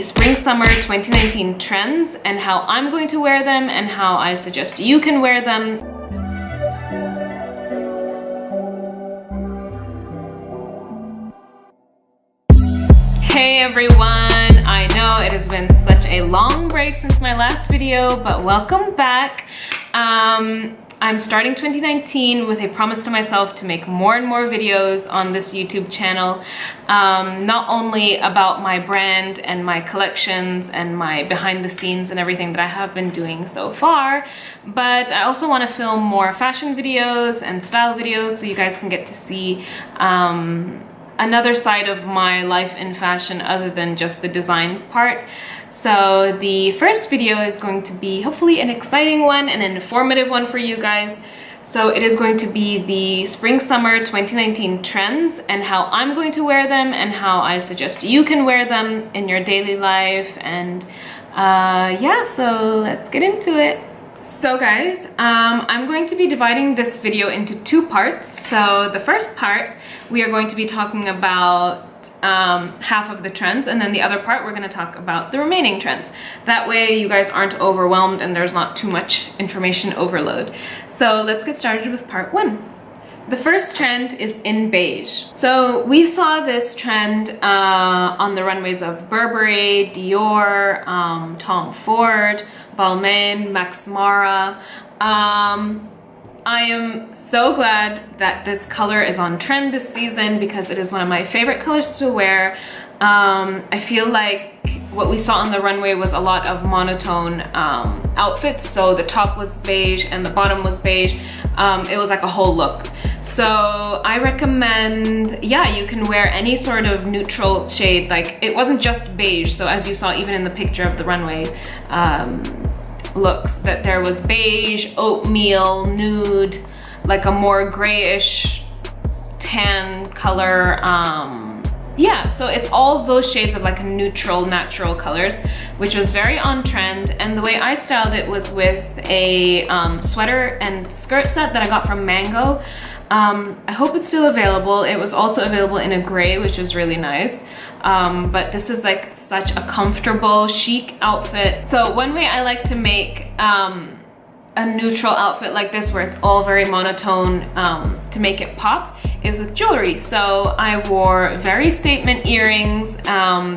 Spring Summer 2019 trends and how I'm going to wear them and how I suggest you can wear them. Hey everyone, I know it has been such a long break since my last video, but welcome back. I'm starting 2019 with a promise to myself to make more and more videos on this YouTube channel, not only about my brand and my collections and my behind the scenes and everything that I have been doing so far, but I also want to film more fashion videos and style videos so you guys can get to see another side of my life in fashion other than just the design part. So the first video is going to be hopefully an exciting one and an informative one for you guys. So it is going to be the Spring Summer 2019 trends and how I'm going to wear them and how I suggest you can wear them in your daily life. And yeah, so let's get into it. So guys, I'm going to be dividing this video into two parts. So the first part, we are going to be talking about half of the trends, and then the other part we're going to talk about the remaining trends. That way you guys aren't overwhelmed and there's not too much information overload. So let's get started with part one. The first trend is in beige. So we saw this trend on the runways of Burberry, Dior, Tom Ford, Balmain, Max Mara. I am so glad that this color is on trend this season because it is one of my favorite colors to wear. I feel like what we saw on the runway was a lot of monotone outfits. So the top was beige and the bottom was beige. It was like a whole look. So I recommend, yeah, you can wear any sort of neutral shade. Like, it wasn't just beige. So as you saw even in the picture of the runway looks, that there was beige, oatmeal, nude, like a more grayish tan color. Yeah, so it's all those shades of like a neutral, natural colors, which was very on trend. And the way I styled it was with a sweater and skirt set that I got from Mango. I hope it's still available. It was also available in a gray, which was really nice. But this is like such a comfortable, chic outfit. So one way I like to make a neutral outfit like this, where it's all very monotone, to make it pop, is with jewelry. So I wore very statement earrings.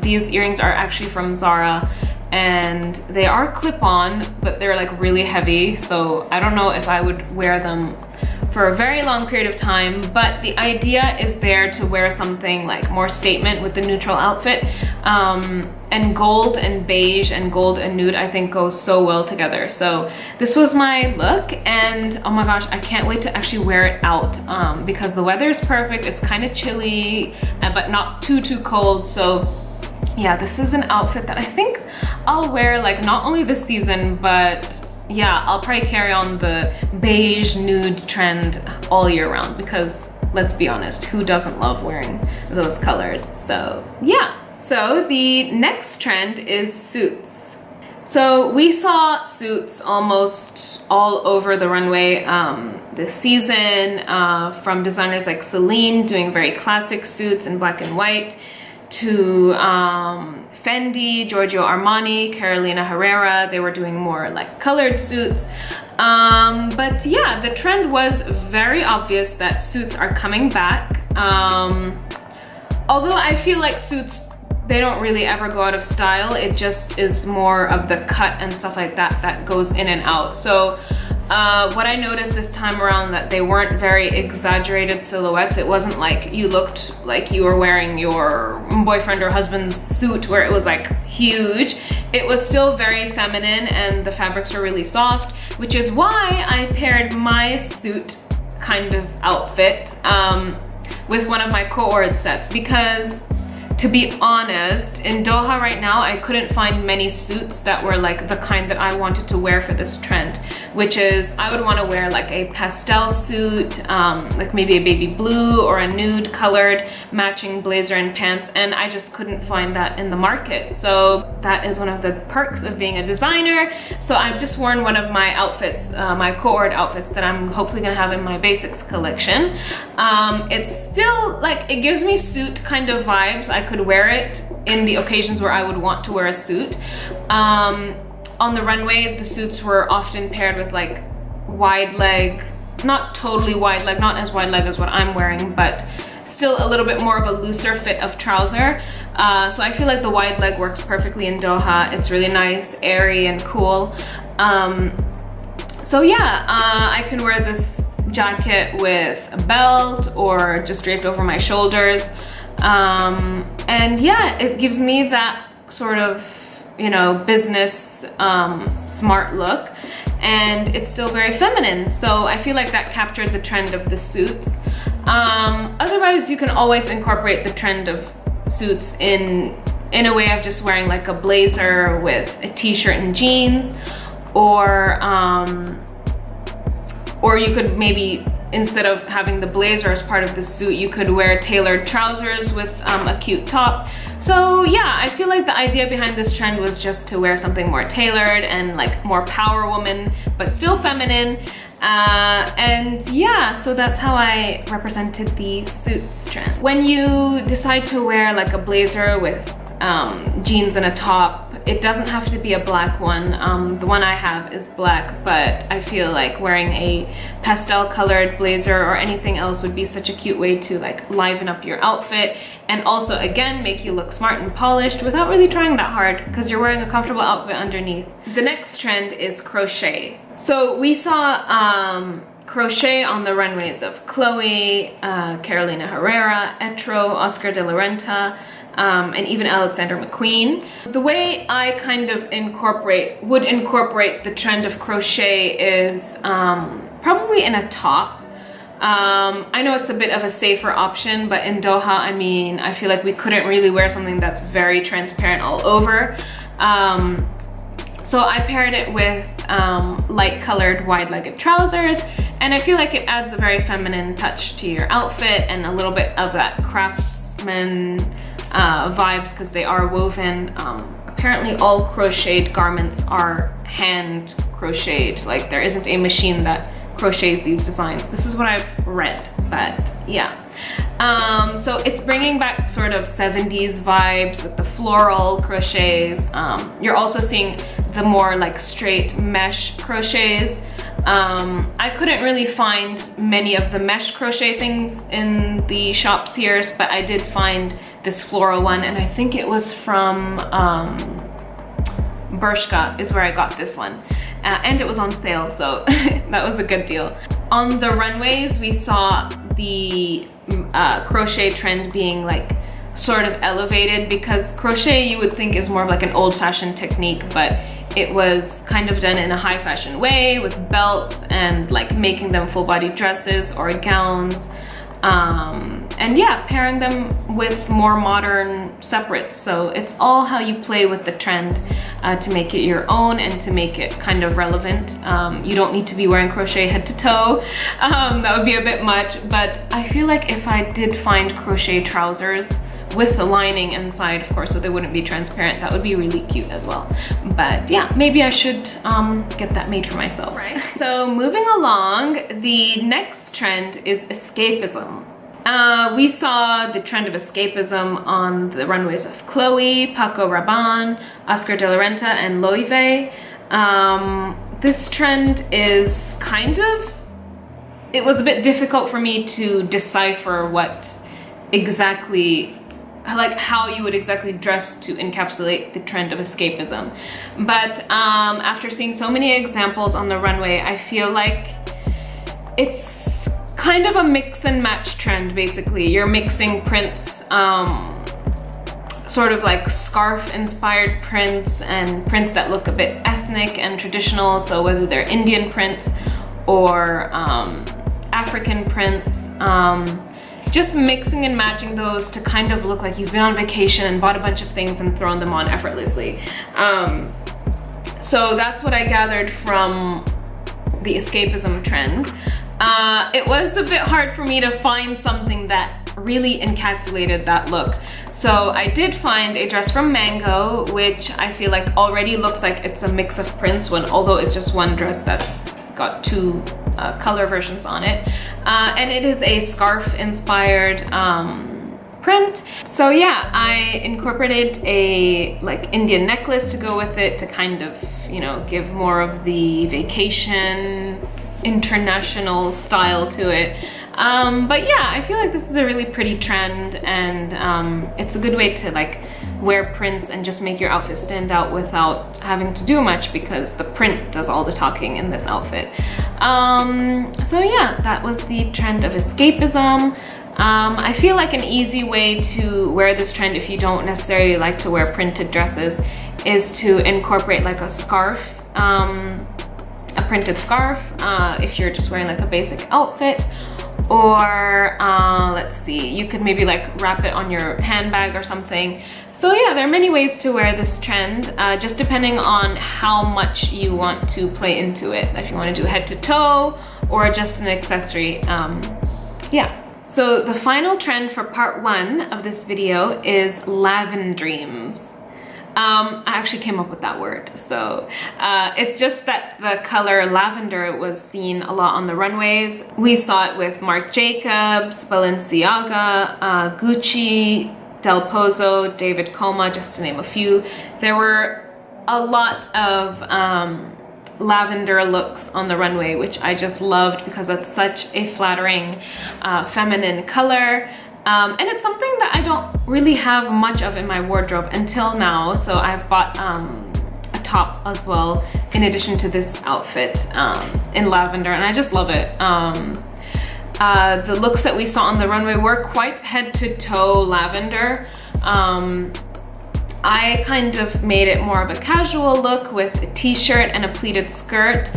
These earrings are actually from Zara and they are clip-on, but they're like really heavy. So I don't know if I would wear them for a very long period of time, but the idea is there to wear something like more statement with the neutral outfit. And gold and beige and gold and nude I think goes so well together. So this was my look, and oh my gosh, I can't wait to actually wear it out because the weather is perfect. It's kind of chilly, but not too cold. So yeah, this is an outfit that I think I'll wear like not only this season, but yeah, I'll probably carry on the beige nude trend all year round because let's be honest, who doesn't love wearing those colors? So yeah. So the next trend is suits. So we saw suits almost all over the runway this season, from designers like Celine doing very classic suits in black and white, to Fendi, Giorgio Armani, Carolina Herrera. They were doing more like colored suits. But yeah, the trend was very obvious that suits are coming back. Although I feel like suits, they don't really ever go out of style. It just is more of the cut and stuff like that that goes in and out. So what I noticed this time around, that they weren't very exaggerated silhouettes. It wasn't like you looked like you were wearing your boyfriend or husband's suit where it was like huge. It was still very feminine and the fabrics were really soft, which is why I paired my suit kind of outfit with one of my co-ord sets, because to be honest, in Doha right now, I couldn't find many suits that were like the kind that I wanted to wear for this trend, which is I would want to wear like a pastel suit, like maybe a baby blue or a nude colored matching blazer and pants, and I just couldn't find that in the market. So that is one of the perks of being a designer. So I've just worn one of my outfits, my co-ord outfits that I'm hopefully gonna have in my basics collection. It's still like, it gives me suit kind of vibes. I could wear it in the occasions where I would want to wear a suit. On the runway, the suits were often paired with like wide leg, not totally wide leg, not as wide leg as what I'm wearing, but still a little bit more of a looser fit of trouser. So I feel like the wide leg works perfectly in Doha. It's really nice, airy and cool. So yeah, I can wear this jacket with a belt or just draped over my shoulders. And yeah, it gives me that sort of, you know, business smart look, and it's still very feminine. So I feel like that captured the trend of the suits. Otherwise, you can always incorporate the trend of suits in a way of just wearing like a blazer with a t-shirt and jeans, or you could maybe, instead of having the blazer as part of the suit, you could wear tailored trousers with a cute top. So yeah, I feel like the idea behind this trend was just to wear something more tailored and like more power woman, but still feminine. And yeah, so that's how I represented the suits trend. When you decide to wear like a blazer with jeans and a top, it doesn't have to be a black one. The one I have is black, but I feel like wearing a pastel colored blazer or anything else would be such a cute way to like liven up your outfit, and also again make you look smart and polished without really trying that hard, because you're wearing a comfortable outfit underneath. The next trend is crochet. So we saw crochet on the runways of Chloe, Carolina Herrera, Etro, Oscar de la Renta, and even Alexander McQueen. The way I kind of would incorporate the trend of crochet is probably in a top. I know it's a bit of a safer option, but in Doha, I mean, I feel like we couldn't really wear something that's very transparent all over. So I paired it with light colored wide-legged trousers, and I feel like it adds a very feminine touch to your outfit and a little bit of that craftsman vibes, because they are woven. Apparently all crocheted garments are hand crocheted. Like, there isn't a machine that crochets these designs. This is what I've read, but yeah. So it's bringing back sort of 70s vibes with the floral crochets. You're also seeing the more like straight mesh crochets. I couldn't really find many of the mesh crochet things in the shops here, but I did find this floral one, and I think it was from Bershka is where I got this one. And it was on sale, so that was a good deal. On the runways, we saw the crochet trend being like sort of elevated, because crochet you would think is more of like an old-fashioned technique, but it was kind of done in a high fashion way with belts and like making them full body dresses or gowns. And yeah, pairing them with more modern separates. So it's all how you play with the trend to make it your own and to make it kind of relevant. You don't need to be wearing crochet head to toe. That would be a bit much, but I feel like if I did find crochet trousers with the lining inside, of course, so they wouldn't be transparent, that would be really cute as well. But yeah, maybe I should get that made for myself. Right. So moving along, the next trend is escapism. We saw the trend of escapism on the runways of Chloe, Paco Rabanne, Oscar de la Renta, and Loewe. This trend is kind of, it was a bit difficult for me to decipher what exactly, like how you would exactly dress to encapsulate the trend of escapism. But after seeing so many examples on the runway, I feel like it's kind of a mix and match trend. Basically, you're mixing prints, sort of like scarf inspired prints and prints that look a bit ethnic and traditional, so whether they're Indian prints or African prints, just mixing and matching those to kind of look like you've been on vacation and bought a bunch of things and thrown them on effortlessly. So that's what I gathered from the escapism trend. It was a bit hard for me to find something that really encapsulated that look. So I did find a dress from Mango, which I feel like already looks like it's a mix of prints, although it's just one dress that's got two color versions on it. And it is a scarf inspired print. So yeah, I incorporated a like Indian necklace to go with it to kind of, you know, give more of the vacation international style to it. But yeah, I feel like this is a really pretty trend, and it's a good way to like wear prints and just make your outfit stand out without having to do much, because the print does all the talking in this outfit. So yeah, that was the trend of escapism. I feel like an easy way to wear this trend if you don't necessarily like to wear printed dresses is to incorporate like a scarf, a printed scarf, if you're just wearing like a basic outfit. Or let's see, you could maybe like wrap it on your handbag or something. So yeah, there are many ways to wear this trend, just depending on how much you want to play into it. If you want to do head to toe or just an accessory, yeah. So the final trend for part 1 of this video is lavendreams. I actually came up with that word. So it's just that the color lavender was seen a lot on the runways. We saw it with Marc Jacobs, Balenciaga, Gucci, Del Pozo, David Coma, just to name a few. There were a lot of lavender looks on the runway, which I just loved because it's such a flattering feminine color. And it's something that I don't really have much of in my wardrobe until now, so I've bought a top as well in addition to this outfit in lavender, and I just love it. The looks that we saw on the runway were quite head to toe lavender. I kind of made it more of a casual look with a t-shirt and a pleated skirt.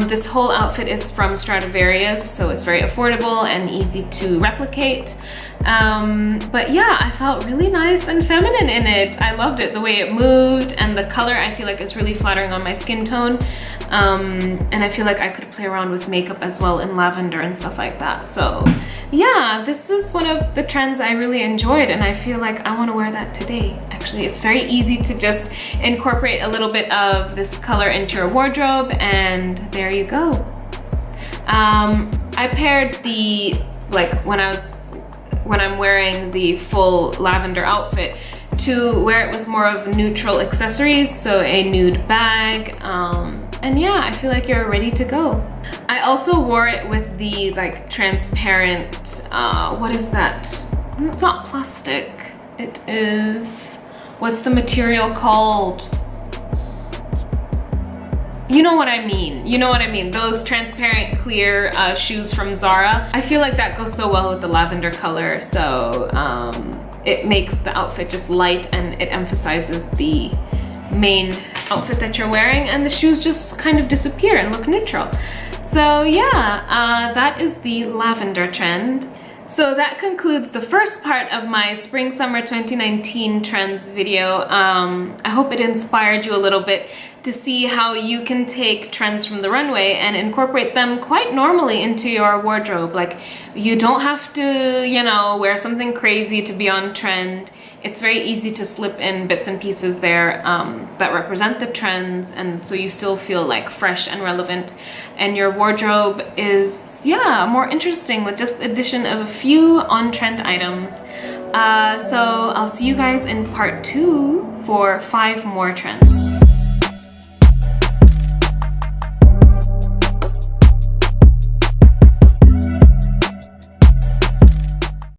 This whole outfit is from Stradivarius, so it's very affordable and easy to replicate. But yeah, I felt really nice and feminine in it. I loved it, the way it moved, and the color I feel like is really flattering on my skin tone. And I feel like I could play around with makeup as well in lavender and stuff like that. So yeah, this is one of the trends I really enjoyed, and I feel like I want to wear that today. Actually, it's very easy to just incorporate a little bit of this color into your wardrobe, and there you go. I paired the, like when I'm wearing the full lavender outfit, to wear it with more of neutral accessories, so a nude bag, and yeah, I feel like you're ready to go. I also wore it with the like transparent, what is that? It's not plastic, it is, what's the material called? You know what I mean. You know what I mean. Those transparent clear shoes from Zara. I feel like that goes so well with the lavender color. So it makes the outfit just light, and it emphasizes the main outfit that you're wearing, and the shoes just kind of disappear and look neutral. So yeah, that is the lavender trend. So that concludes the first part of my Spring Summer 2019 trends video. I hope it inspired you a little bit to see how you can take trends from the runway and incorporate them quite normally into your wardrobe. Like, you don't have to, you know, wear something crazy to be on trend. It's very easy to slip in bits and pieces there that represent the trends, and so you still feel like fresh and relevant, and your wardrobe is, yeah, more interesting with just addition of a few on-trend items. So I'll see you guys in part 2 for 5 more trends.